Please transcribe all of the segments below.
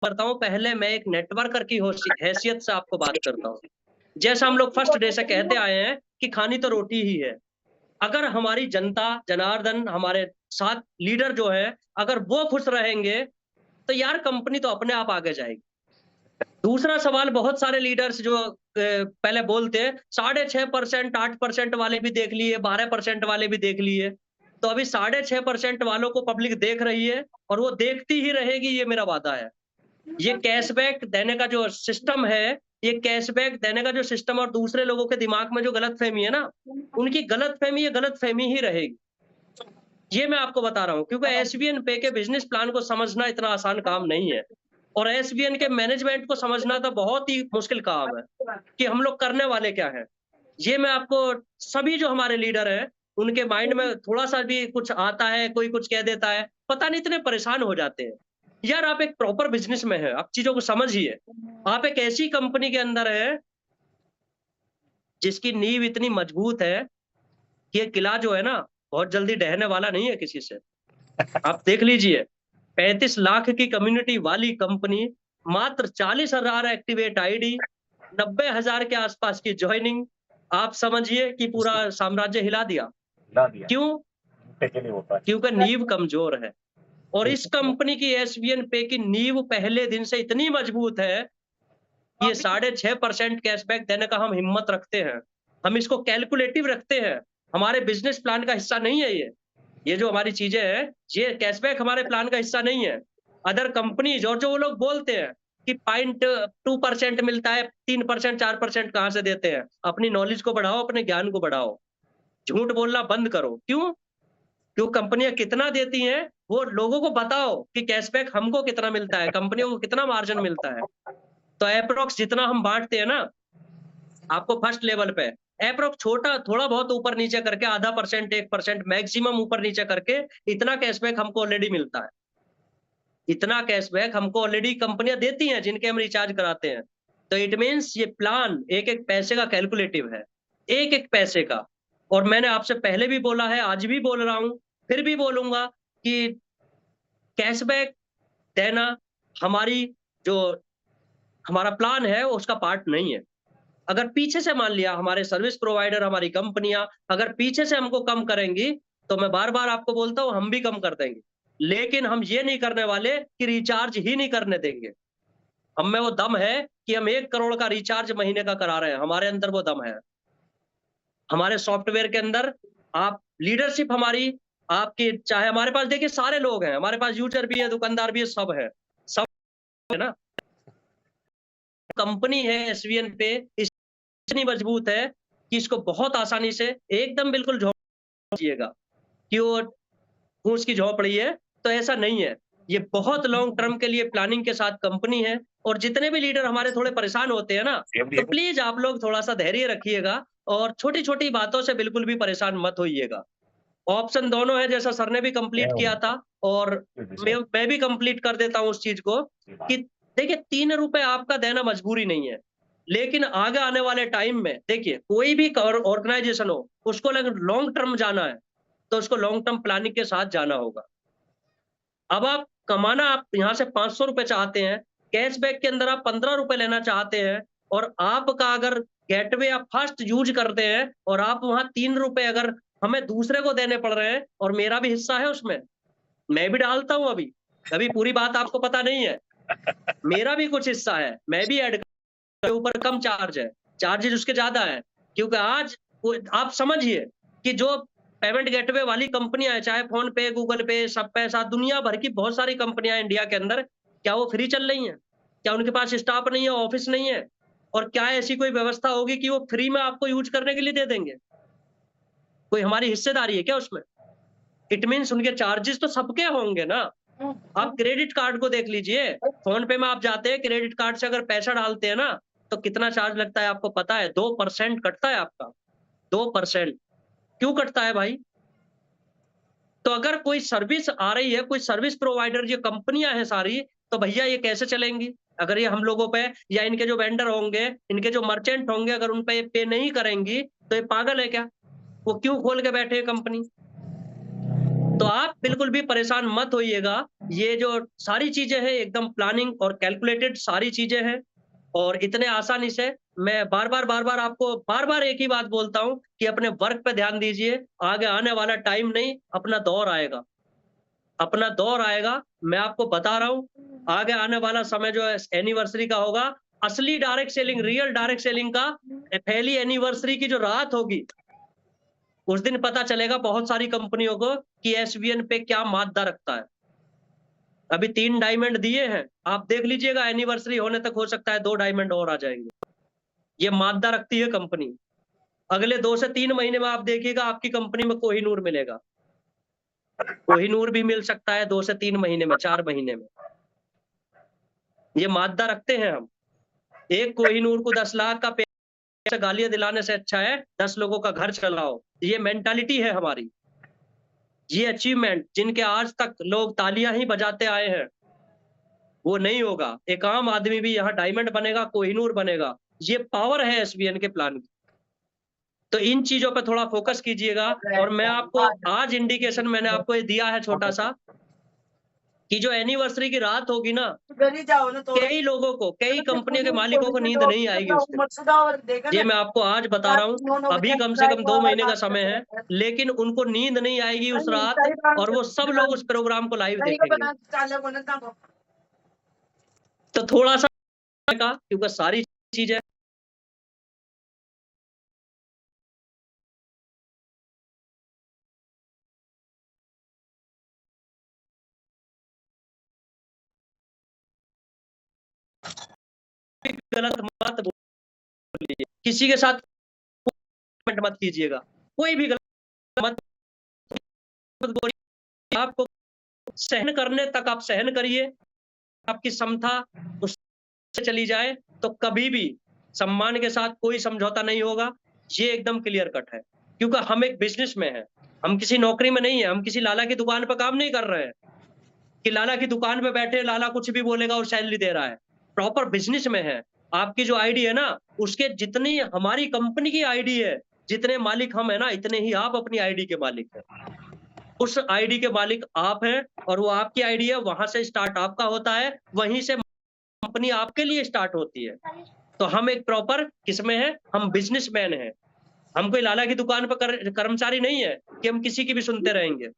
करता हूँ, पहले मैं एक नेटवर्कर की हैसियत से आपको बात करता हूँ। जैसा हम लोग फर्स्ट डे से कहते आए हैं कि खानी तो रोटी ही है। अगर हमारी जनता, जनार्दन, हमारे साथ लीडर जो है, अगर वो खुश रहेंगे, तो यार कंपनी तो अपने आप आगे जाएगी। दूसरा सवाल, बहुत सारे लीडर्स जो पहले बोलते 6.5%, 8% वाले भी देख लिए, 12% वाले भी देख लिए। तो अभी 6.5% वालों को पब्लिक देख रही है और वो देखती ही रहेगी, ये मेरा वादा है। ये कैशबैक देने का जो सिस्टम है, ये कैशबैक देने का जो सिस्टम और दूसरे लोगों के दिमाग में जो गलतफ़हमी है ना, उनकी गलतफ़हमी ये गलतफ़हमी ही रहेगी। ये मैं आपको बता रहा हूँ क्योंकि एसवीएन पे के बिज़नेस प्लान को समझना इतना आसान काम नहीं है और एसवीएन के मैनेजमेंट को समझना तो बहुत ही मुश्किल काम है कि हम लोग करने वाले क्या हैं। ये मैं आपको सभी जो हमारे लीडर हैं, उनके माइंड में थोड़ा-सा भी कुछ आता है, कोई कुछ कह देता है, पता नहीं इतने परेशान हो जाते हैं। यार आप एक प्रॉपर बिज़नेस में हैं, आप चीज़ों को समझिए। आप एक ऐसी कंपनी के अंदर हैं, जिसकी नींव इतनी मजबूत है कि ये किला जो है ना, बहुत जल्दी ढहने वाला नहीं है किसी से। आप देख लीजिए, 35 लाख की कम्युनिटी वाली कंपनी, मात्र 40,000 एक्टिवेट आईडी, 90,000 के आसपास की जॉइनिंग, आप समझिए कि पूरा साम्राज्य हिला दिया। हिला दिया। क्यों? के लिए होता है। क्योंकि नींव कमज़ोर है और इस कंपनी की एसवीएन पे की नींव पहले दिन से इतनी मजबूत है, ये 6.5% कैशबैक देने का हम हिम्मत रखते हैं। हम इसको कैलकुलेटिव रखते हैं, हमारे बिज़नेस प्लान का हिस्सा नहीं है ये। ये जो हमारी चीज़ें हैं, ये कैशबैक हमारे प्लान का हिस्सा नहीं है। अदर कंपनीज़ और जो वो लोग बोलते हैं कि 0.2% मिलता है, 3%, 4% कहाँ से देते हैं? अपनी नॉलेज को बढ़ाओ, अपने ज्ञान को बढ़ाओ। झूठ बोलना बंद करो। क्यों? जो कंपनियाँ कितना देती हैं, वो लोगों को बताओ कि कैशबैक हमको कितना मिलता है, कंपनियों को कितना मार्जिन मिलता है। तो एप्रॉक्स जितना हम बाँटते हैं ना, आपको फर्स्ट लेवल पे, एप्रॉक्स छोटा थोड़ा बहुत ऊपर-नीचे करके आधा परसेंट, 1% मैक्सिमम ऊपर-नीचे करके इतना कैशबैक हमको ऑलरेडी मिलता है। इतना कैशबैक हमको ऑलरेडी कंपनियाँ देती हैं, जिनके हम रिचार्ज कराते हैं। तो इट मीन्स ये प्लान एक-एक पैसे का कैलकुलेटिव है, एक-एक पैसे का। और मैंने आपसे पहले भी बोला है, आज भी बोल रहा हूँ, फिर भी बोलूँगा कि कैशबैक देना हमारी जो हमारा प्लान है, उसका पार्ट नहीं है। अगर पीछे से मान लिया हमारे सर्विस प्रोवाइडर, हमारी कंपनियाँ अगर पीछे से हमको कम करेंगी, तो मैं बार-बार आपको बोलता हूँ, हम भी कम कर देंगे। लेकिन हम ये नहीं करने वाले कि रिचार्ज ही नहीं करने देंगे। हम में वो दम है कि हम 1 करोड़ का रिचार्ज महीने का करा रहे हैं, हमारे अंदर वो दम है। हमारे सॉफ्टवेयर के अंदर आप लीडरशिप हमारी, आपकी चाहे हमारे पास देखिए सारे लोग हैं, हमारे पास यूज़र भी है, दुकानदार भी है, सब है। सब है ना? कंपनी है एसवीएन पे इतनी मजबूत है कि इसको बहुत आसानी से एकदम बिल्कुल झोंकिएगा कि वो फूस की झोंपड़ी है, तो ऐसा नहीं है। ये बहुत लॉन्ग टर्म के लिए प्लानिंग के साथ कंपनी है और जितने भी लीडर हमारे थोड़े परेशान होते हैं ना, तो प्लीज़ आप लोग थोड़ा-सा धैर्य रखिएगा और छोटी-छोटी बातों से बिल्कुल भी परेशान मत होइएगा। ऑप्शन दोनों है, जैसा सर ने भी कंप्लीट किया था और मैं भी कंप्लीट कर देता हूँ उस चीज़ को कि देखिए ₹3 आपका देना मजबूरी नहीं है। लेकिन आगे आने वाले टाइम में देखिए कोई भी ऑर्गनाइज़ेशन हो, उसको अगर लॉन्ग टर्म जाना है, तो उसको लॉन्ग टर्म प्लानिंग के साथ जाना होगा। अब आप कमाना आप यहाँ से ₹500 चाहते हैं, कैशबैक के अंदर आप ₹15 लेना चाहते हैं और आपका अगर गेटवे आप फर्स्ट यूज़ करते हैं और आप वहाँ ₹3 अगर हमें दूसरे को देने पड़ रहे हैं और मेरा भी हिस्सा है उसमें, मैं भी डालता हूँ अभी, अभी पूरी बात आपको पता नहीं है। मेरा भी कुछ हिस्सा है, मैं भी ऐड के ऊपर कम चार्ज है, चार्जेज़ उसके ज़्यादा हैं। क्योंकि आज वो आप समझिए कि जो पेमेंट गेटवे वाली कंपनियाँ हैं, चाहे फ़ोन पे, गूगल पे, सब पैसा, दुनिया भर की बहुत सारी कंपनियाँ हैं इंडिया के अंदर, क्या वो फ्री चल रही हैं? क्या उनके पास स्टाफ नहीं है, ऑफ़िस नहीं है? और क्या ऐसी कोई व्यवस्था होगी कि वो फ्री में आपको यूज़ करने के लिए दे देंगे? कोई हमारी हिस्सेदारी है क्या उसमें? इट मीन्स उनके चार्जेज़ तो सबके होंगे ना। आप क्रेडिट कार्ड को देख लीजिए, फ़ोन पे में आप जाते हैं, क्रेडिट कार्ड से अगर पैसा डालते हैं ना, तो कितना चार्ज लगता है आपको पता है? 2% कटता है आपका, 2%। क्यों कटता है भाई? तो अगर कोई सर्विस आ रही है, कोई सर्विस प्रोवाइडर ये कंपनियाँ हैं सारी, तो भैया ये कैसे चलेंगी? अगर ये हम लोगों पे या इनके जो वेंडर होंगे, इनके जो मर्चेंट होंगे, अगर उन पे ये पे नहीं करेंगी, तो ये पागल है क्या? वो क्यों खोल के बैठे हैं कंपनी? तो आप बिल्कुल भी परेशान मत होइएगा। ये जो सारी चीज़ें हैं एकदम प्लानिंग और कैलकुलेटेड सारी चीज़ें हैं और इतने आसानी से मैं बार-बार आपको बार-बार एक ही बात बोलता हूँ कि अपने वर्क पे ध्यान दीजिए। आगे आने वाला टाइम नहीं, अपना दौर आएगा। अपना दौर आएगा, मैं आपको बता रहा हूँ, आगे आने वाला समय जो है एनिवर्सरी का होगा, असली direct selling, real direct selling का पहली एनिवर्सरी की जो रात होगी, उस दिन पता चलेगा बहुत सारी कंपनियों को कि एसवीएन पे क्या मादा रखता है। अभी 3 डायमंड दिए हैं, आप देख लीजिएगा एनिवर्सरी होने तक हो सकता है 2 डायमंड और आ जाएँगे। ये मादा रखती है कंपनी। अगले 2 से 3 महीने में आप देखिएगा आपकी कंपनी में कोहिनूर मिलेगा। कोहिनूर भी मिल सकता है 2 से 3 महीने में, 4 महीने में। ये मादा रखते हैं हम। एक कोहिनूर को 10 लाख का पैसा गालियाँ दिलाने से अच्छा है 10 लोगों का घर चलाओ। ये मेंटालिटी है हमारी। ये अचीवमेंट जिनके आज तक लोग तालियाँ ही बजाते आए हैं, वो नहीं होगा। एक आम आदमी भी यहाँ डायमंड बनेगा, कोहिनूर बनेगा। ये पावर है एसवीएन के प्लान की। तो इन चीज़ों पे थोड़ा फ़ोकस कीजिएगा और मैं आपको आज इंडिकेशन मैंने आपको ये दिया है छोटा-सा कि जो एनिवर्सरी की रात होगी ना, कई लोगों को, कई कंपनियों के मालिकों को नींद नहीं आएगी उस दिन। ये मैं आपको आज बता रहा हूँ, अभी कम से कम 2 महीने का समय है, लेकिन उनको नींद नहीं आएगी उस रात और वो सब लोग उस प्रोग्राम को लाइव देखेंगे। तो थोड़ा-सा का क्योंकि सारी चीज़ें गलत मत बोलिए, किसी के साथ मत कीजिएगा, कोई भी गलत मत बोलिए, आपको सहन करने तक आप सहन करिए, आपकी समता उससे चली जाए, तो कभी भी सम्मान के साथ कोई समझौता नहीं होगा, ये एकदम क्लियर कट है। क्योंकि हम एक बिज़नेस में हैं, हम किसी नौकरी में नहीं है, हम किसी लाला की दुकान पे काम नहीं कर रहे हैं, कि लाला की दुकान पे बैठे लाला कुछ भी बोलेगा और सैलरी दे रहा है। प्रॉपर बिज़नेस में है। आपकी जो आईडी है ना, उसके जितनी हमारी कंपनी की आईडी है, जितने मालिक हम हैं ना, इतने ही आप अपनी आईडी के मालिक हैं। उस आईडी के मालिक आप हैं और वो आपकी आईडी है, वहाँ से स्टार्ट आपका होता है, वहीं से कंपनी आपके लिए स्टार्ट होती है। तो हम एक प्रॉपर किसमें हैं? हम बिज़नेसमैन हैं। हम कोई लाला की दुकान पे कर्मचारी नहीं है कि हम किसी की भी सुनते रहेंगे।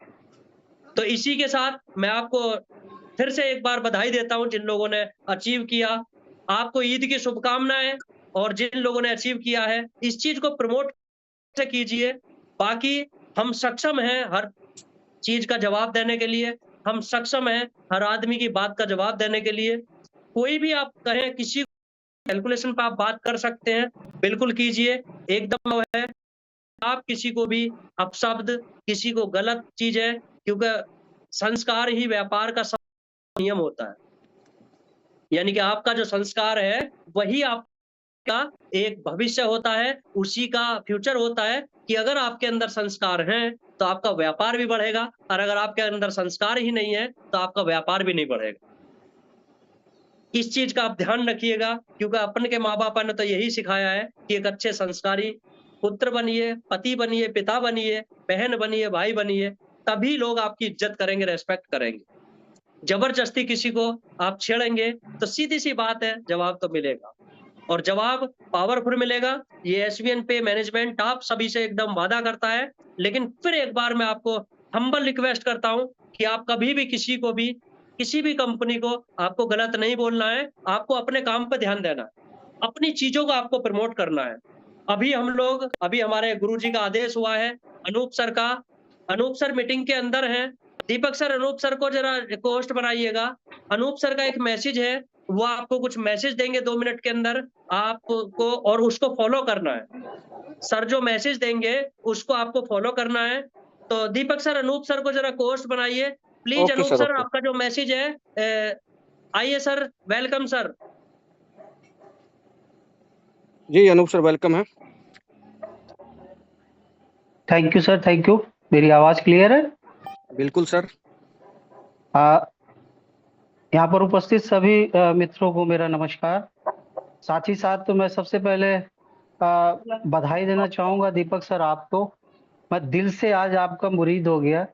तो इसी के साथ मैं आपको फिर से एक बार बधाई देता हूँ जिन लोगों ने अचीव किया। आपको ईद की शुभकामनाएँ और जिन लोगों ने अचीव किया है, इस चीज़ को प्रमोट से कीजिए। बाकी हम सक्षम हैं हर चीज़ का जवाब देने के लिए, हम सक्षम हैं हर आदमी की बात का जवाब देने के लिए। कोई भी आप कहें किसी कैलकुलेशन पे आप बात कर सकते हैं, बिल्कुल कीजिए। एकदम वो है, आप किसी को भी अपशब्द, किसी को गलत चीज़ें क्योंकि संस्कार ही व्यापार का नियम होता है। यानी कि आपका जो संस्कार है, वही आपका एक भविष्य होता है, उसी का फ्यूचर होता है कि अगर आपके अंदर संस्कार हैं, तो आपका व्यापार भी बढ़ेगा और अगर आपके अंदर संस्कार ही नहीं है, तो आपका व्यापार भी नहीं बढ़ेगा। इस चीज़ का आप ध्यान रखिएगा क्योंकि अपन के माँ-बाप ने तो यही सिखाया है कि एक अच्छे संस्कारी पुत्र बनिए, पति बनिए, पिता बनिए, बहन बनिए, भाई बनिए, तभी लोग आपकी इज़्ज़त करेंगे, रिस्पेक्ट करेंगे। ज़बरदस्ती किसी को आप छेड़ेंगे, तो सीधी-सी बात है, जवाब तो मिलेगा और जवाब पावरफुल मिलेगा। ये एसवीएन पे मैनेजमेंट आप सभी से एकदम वादा करता है, लेकिन फिर एक बार मैं आपको हम्बल रिक्वेस्ट करता हूँ कि आप कभी भी किसी को भी, किसी भी कंपनी को आपको गलत नहीं बोलना है, आपको अपने काम पे ध्यान देना है। अपनी चीज़ों को आपको प्रमोट करना है। अभी हमारे गुरुजी का आदेश हुआ है, अनूप सर मीटिंग के अंदर हैं। दीपक सर, अनूप सर को ज़रा होस्ट बनाइएगा। अनूप सर का एक मैसेज है, वो आपको कुछ मैसेज देंगे 2 मिनट के अंदर, आपको और उसको फ़ॉलो करना है। सर जो मैसेज देंगे, उसको आपको फ़ॉलो करना है। तो दीपक सर, अनूप सर को ज़रा होस्ट बनाइए। Please okay Anoop sir, sir, okay. आपका जो मैसेज है आइए सर, वेलकम सर। जी, अनूप सर वेलकम है। Thank you sir, thank you. मेरी आवाज़ क्लियर है? बिल्कुल सर। यहाँ पर उपस्थित सभी मित्रों को मेरा नमस्कार। साथ ही साथ तो मैं सबसे पहले बधाई देना चाहूँगा दीपक सर आपको। मैं दिल से आज आपका मुरीद हो गया।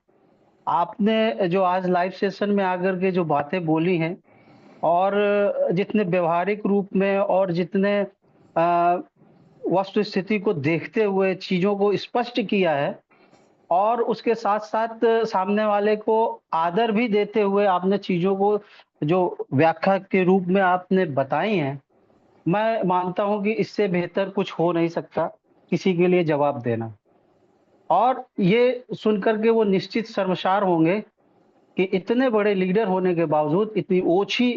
आपने जो आज लाइव सेशन में आकर के जो बातें बोली हैं और जितने व्यवहारिक रूप में और जितने वस्तु स्थिति को देखते हुए चीज़ों को स्पष्ट किया है और उसके साथ-साथ सामने वाले को आदर भी देते हुए आपने चीज़ों को जो व्याख्या के रूप में आपने बताई हैं, मैं मानता हूँ कि इससे बेहतर कुछ हो नहीं सकता, किसी के लिए जवाब देना। और ये सुन कर के वो निश्चित शर्मसार होंगे कि इतने बड़े लीडर होने के बावजूद इतनी ओछी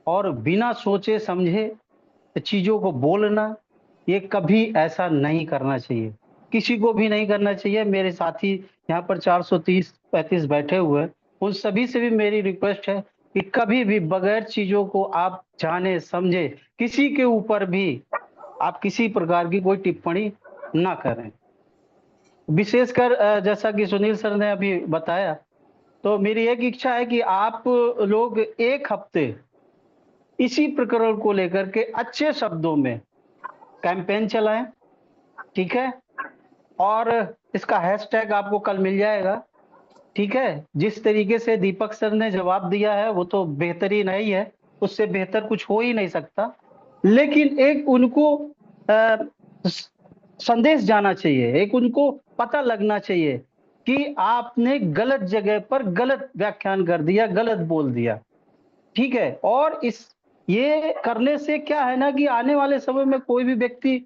और बिना सोचे समझे चीज़ों को बोलना, ये कभी ऐसा नहीं करना चाहिए। किसी को भी नहीं करना चाहिए। मेरे साथी यहाँ पर 430-35 बैठे हुए हैं, उन सभी से भी मेरी रिक्वेस्ट है कि कभी भी बगैर चीज़ों को आप जाने समझे, किसी के ऊपर भी आप किसी प्रकार की कोई टिप्पणी ना करें। विशेषकर जैसा कि सुनील सर ने अभी बताया, तो मेरी एक इच्छा है कि आप लोग 1 हफ्ते इसी प्रकरण को लेकर के अच्छे शब्दों में कैंपेन चलाएँ, ठीक है? और इसका हैशटैग आपको कल मिल जाएगा, ठीक है? जिस तरीके से दीपक सर ने जवाब दिया है, वो तो बेहतरीन है ही है, उससे बेहतर कुछ हो ही नहीं सकता। लेकिन एक उनको अ, स संदेश जाना चाहिए, एक उनको पता लगना चाहिए कि आपने गलत जगह पर गलत व्याख्यान कर दिया, गलत बोल दिया, ठीक है? और ये करने से क्या है ना कि आने वाले समय में कोई भी व्यक्ति,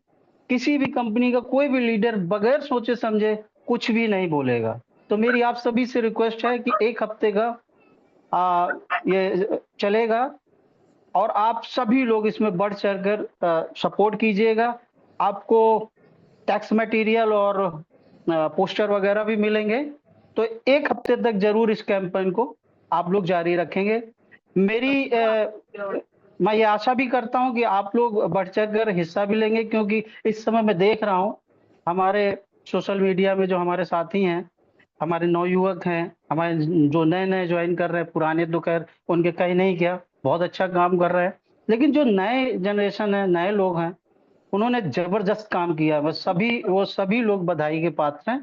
किसी भी कंपनी का कोई भी लीडर बगैर सोचे समझे कुछ भी नहीं बोलेगा। तो मेरी आप सभी से रिक्वेस्ट है कि 1 हफ्ते का ये चलेगा और आप सभी लोग इसमें बढ़-चढ़ कर सपोर्ट कीजिएगा। आपको टैक्स मटेरियल और पोस्टर वगैरह भी मिलेंगे। तो 1 हफ्ते तक ज़रूर इस कैंपेन को आप लोग जारी रखेंगे। मेरी मैं ये आशा भी करता हूँ कि आप लोग बढ़-चढ़-कर हिस्सा भी लेंगे, क्योंकि इस समय मैं देख रहा हूँ, हमारे सोशल मीडिया में जो हमारे साथी हैं, हमारे नवयुवक हैं, हमारे जो नए-नए जॉइन कर रहे हैं, पुराने तो खैर उनके कहीं नहीं क्या, बहुत अच्छा काम कर रहे हैं। लेकिन जो नए जनरेशन है, नए लोग हैं, उन्होंने ज़बरदस्त काम किया है। वो सभी लोग बधाई के पात्र हैं।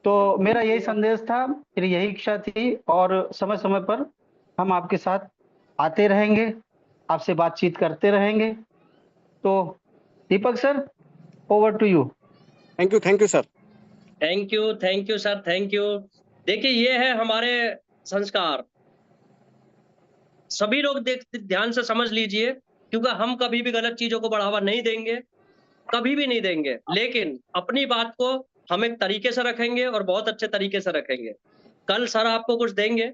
तो मेरा यही संदेश था, मेरी यही इच्छा थी और समय-समय पर हम आपके साथ आते रहेंगे, आपसे बातचीत करते रहेंगे। तो Deepak sir, over to you. Thank you sir. Thank you sir, thank you. देखिए, ये है हमारे संस्कार। सभी लोग ध्यान से समझ लीजिए, क्योंकि हम कभी भी गलत चीज़ों को बढ़ावा नहीं देंगे, कभी भी नहीं देंगे। लेकिन अपनी बात को हम एक तरीके से रखेंगे और बहुत अच्छे तरीके से रखेंगे। कल सर आपको कुछ देंगे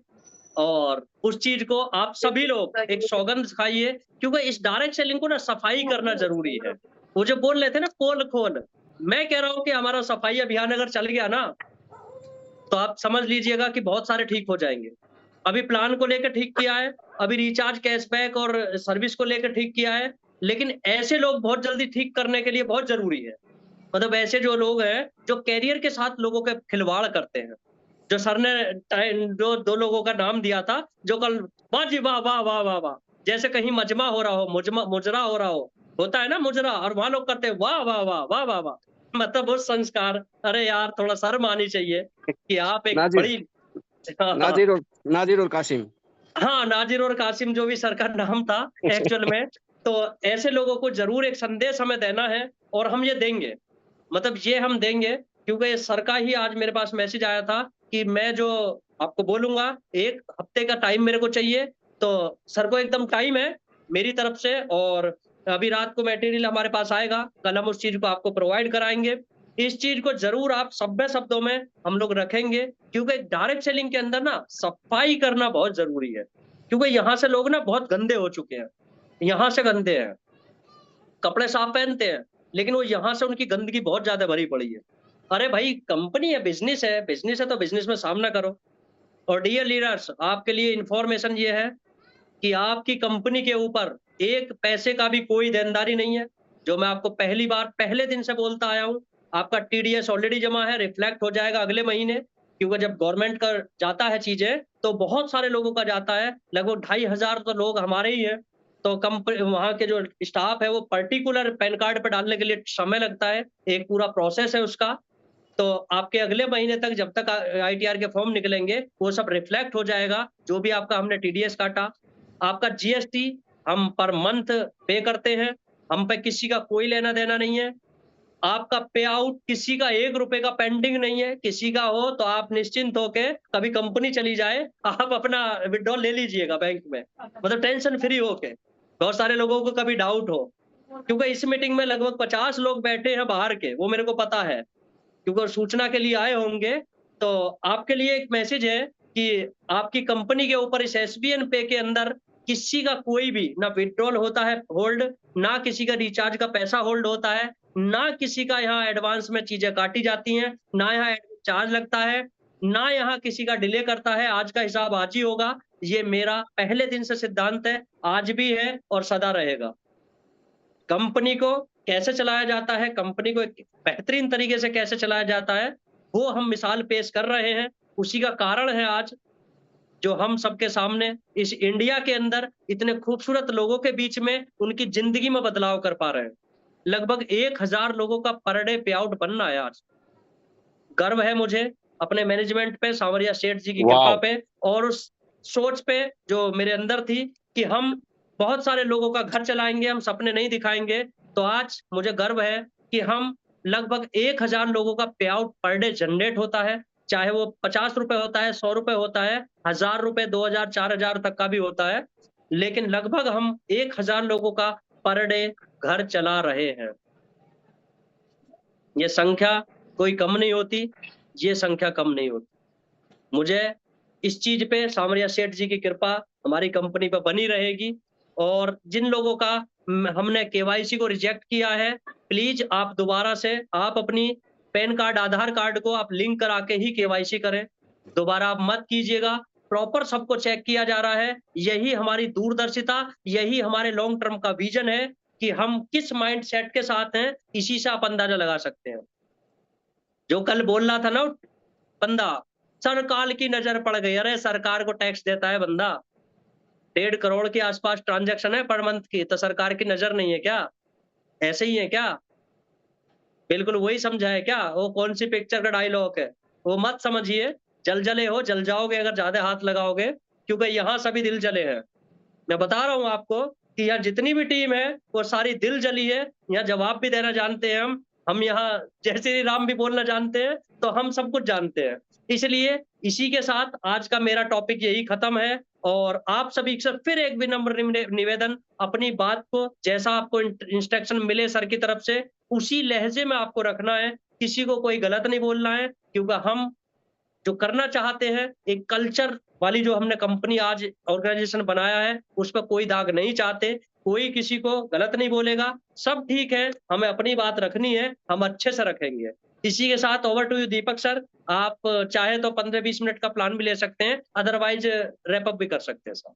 और उस चीज़ को आप सभी लोग एक सौगंध खाइए, क्योंकि इस डायरेक्ट सेलिंग को ना सफाई करना ज़रूरी है। वो जो बोल रहे थे ना पोल-खोल, मैं कह रहा हूँ कि हमारा सफाई अभियान अगर चल गया ना, तो आप समझ लीजिएगा कि बहुत सारे ठीक हो जाएँगे। अभी प्लान को लेकर ठीक किया है, अभी रिचार्ज, कैशबैक और सर्विस को लेकर ठीक किया है, लेकिन ऐसे लोग बहुत जल्दी ठीक करने के लिए बहुत ज़रूरी है। मतलब ऐसे जो लोग हैं, जो करियर के साथ लोगों के खिलवाड़ करते हैं। जो सर ने जो 2 लोगों का नाम दिया था, जो कल वाह जी वाह, वाह, वाह, वाह, वाह! जैसे कहीं मजमा हो रहा हो, मुजरा हो रहा हो, होता है ना मुजरा, और वहाँ लोग करते हैं वाह, वाह, वाह, वाह, वाह, वाह! मतलब वो संस्कार, अरे यार थोड़ा शर्म आनी चाहिए कि आप एक नाजिर बड़ी हाँ, हाँ। नाजिर और नाजिर और कासिम। हाँ, नाजिर और कासिम जो भी सर का नाम था एक्चुअल में, तो ऐसे लोगों को ज़रूर एक संदेश हमें देना है और हम ये देंगे। मतलब ये हम देंगे, क्योंकि सर का ही आज मेरे पास मैसेज आया था कि मैं जो आपको बोलूँगा 1 हफ्ते का टाइम मेरे को चाहिए, तो सर को एकदम टाइम है मेरी तरफ से, और अभी रात को मटेरियल हमारे पास आएगा, कल हम उस चीज़ को आपको प्रोवाइड कराएँगे। इस चीज़ को ज़रूर आप सभ्य शब्दों में हम लोग रखेंगे, क्योंकि डायरेक्ट सेलिंग के अंदर ना सफाई करना बहुत ज़रूरी है। क्योंकि यहाँ से लोग ना बहुत गंदे हो चुके हैं, यहाँ से गंदे हैं। कपड़े साफ पहनते हैं, लेकिन वो यहाँ से उनकी गंदगी बहुत ज़्यादा भरी पड़ी है। अरे भाई, कंपनी है, बिज़नेस है तो बिज़नेस में सामना करो। और डियर लीडर्स, आपके लिए इन्फॉर्मेशन ये है कि आपकी कंपनी के ऊपर 1 पैसे का भी कोई देनदारी नहीं है। जो मैं आपको पहली बार पहले दिन से बोलता आया हूँ, आपका टीडीएस ऑलरेडी जमा है, रिफ्लेक्ट हो जाएगा अगले महीने, क्योंकि जब गवर्नमेंट का जाता है चीज़ें, तो बहुत सारे लोगों का जाता है, लगभग 2500 तो लोग हमारे ही हैं। तो वहाँ के जो स्टाफ है, वो पर्टिकुलर पैन कार्ड पे डालने के लिए समय लगता है, एक पूरा प्रोसेस है उसका। तो आपके अगले महीने तक जब तक आईटीआर के फॉर्म निकलेंगे वो सब रिफ्लेक्ट हो जाएगा, जो भी आपका हमने टीडीएस काटा। आपका जीएसटी हम पर मंथ पे करते हैं, हम पे किसी का कोई लेना देना नहीं है। आपका पे आउट किसी का 1 रुपए का पेंडिंग नहीं है, किसी का हो तो आप निश्चिंत होके कभी कंपनी चली जाए, आप अपना विथड्रॉल ले लीजिएगा बैंक में, मतलब टेंशन फ्री होके। बहुत सारे लोगों को कभी डाउट हो, क्योंकि इस मीटिंग में लगभग 50 लोग बैठे हैं बाहर के, वो मेरे को पता है, क्योंकि वो सूचना के लिए आए होंगे। तो आपके लिए एक मैसेज है कि आपकी कंपनी के ऊपर इस एसबीएन पे के अंदर किसी का कोई भी ना विथड्रॉल होता है होल्ड, ना किसी का रिचार्ज का पैसा होल्ड होता है, ना किसी का यहाँ एडवांस में चीजें काटी जाती हैं, ना यहाँ एडमिन चार्ज लगता है, ना यहाँ किसी का डिले करता है। आज का हिसाब आज ही होगा, ये मेरा पहले दिन से सिद्धांत है, आज भी है और सदा रहेगा। कंपनी को कैसे चलाया जाता है, कंपनी को एक बेहतरीन तरीके से कैसे चलाया जाता है, वो हम मिसाल पेश कर रहे हैं। उसी का कारण है आज जो हम सबके सामने इस इंडिया के अंदर इतने खूबसूरत लोगों के बीच में उनकी जिंदगी में बदलाव कर पा रहे हैं। लगभग 1000 लोगों का पर डे पे आउट बनना है आज। गर्व है मुझे अपने मैनेजमेंट पे, सांवरिया सेठ जी की कृपा वाह पे और उस सोच पे जो मेरे अंदर थी कि हम बहुत सारे लोगों का घर चलाएंगे, हम सपने नहीं दिखाएंगे। तो आज मुझे गर्व है कि हम लगभग 1000 लोगों का पे आउट पर डे जनरेट होता है, चाहे वो 50 रुपए होता है, 100 रुपए होता है, 1000 रुपए, 2000, 4000 तक का भी होता है, लेकिन लगभग हम 1000 लोगों का पर डे घर चला रहे हैं। ये संख्या कोई कम नहीं होती, ये संख्या कम नहीं होती। मुझे इस चीज पे सांवरिया सेठ जी की कृपा हमारी कंपनी पे बनी रहेगी। और जिन लोगों का हमने केवाईसी को रिजेक्ट किया है, प्लीज आप दोबारा से आप अपनी पैन कार्ड, आधार कार्ड को आप लिंक करा के ही केवाईसी करें। दोबारा आप मत कीजिएगा, प्रॉपर सबको चेक किया जा रहा है। यही हमारी दूरदर्शिता, यही हमारे लॉन्ग टर्म का विजन है कि हम किस माइंड सेट के साथ हैं, इसी से आप अंदाजा लगा सकते हैं। जो कल बोल रहा था ना बंदा, सरकार की नजर पड़ गई। अरे सरकार को टैक्स देता है बंदा, 1.5 करोड़ के आसपास ट्रांजैक्शन है पर मंथ की, तो सरकार की नजर नहीं है क्या? ऐसे ही है क्या? बिल्कुल वही समझा है क्या? वो कौन सी पिक्चर का डायलॉग है? वो मत समझिए, जल जले हो, जल जाओगे अगर ज्यादा हाथ लगाओगे, क्योंकि यहाँ सभी दिल जले हैं। मैं बता रहा हूँ आपको कि यहाँ जितनी भी टीम है वो सारी दिल जली है। यहाँ जवाब भी देना जानते हैं हम यहाँ जय श्री राम भी बोलना जानते हैं, तो हम सब कुछ जानते हैं। इसलिए इसी के साथ आज का मेरा टॉपिक यही खत्म है। और आप सभी से फिर एक विनम्र निवेदन, अपनी बात को जैसा आपको इंस्ट्रक्शन मिले सर की तरफ से उसी लहजे में आपको रखना है, किसी को कोई गलत नहीं बोलना है, क्योंकि हम जो करना चाहते हैं एक कल्चर वाली जो हमने कंपनी आज ऑर्गेनाइजेशन बनाया है, उस पर कोई दाग नहीं चाहते, कोई किसी को गलत नहीं बोलेगा, सब ठीक है, हमें अपनी बात रखनी है, हम अच्छे से रखेंगे। इसी के साथ over to you Deepak sir, आप चाहे तो 15-20 मिनट का प्लान भी ले सकते हैं, अदरवाइज रैप अप भी कर सकते हैं सर।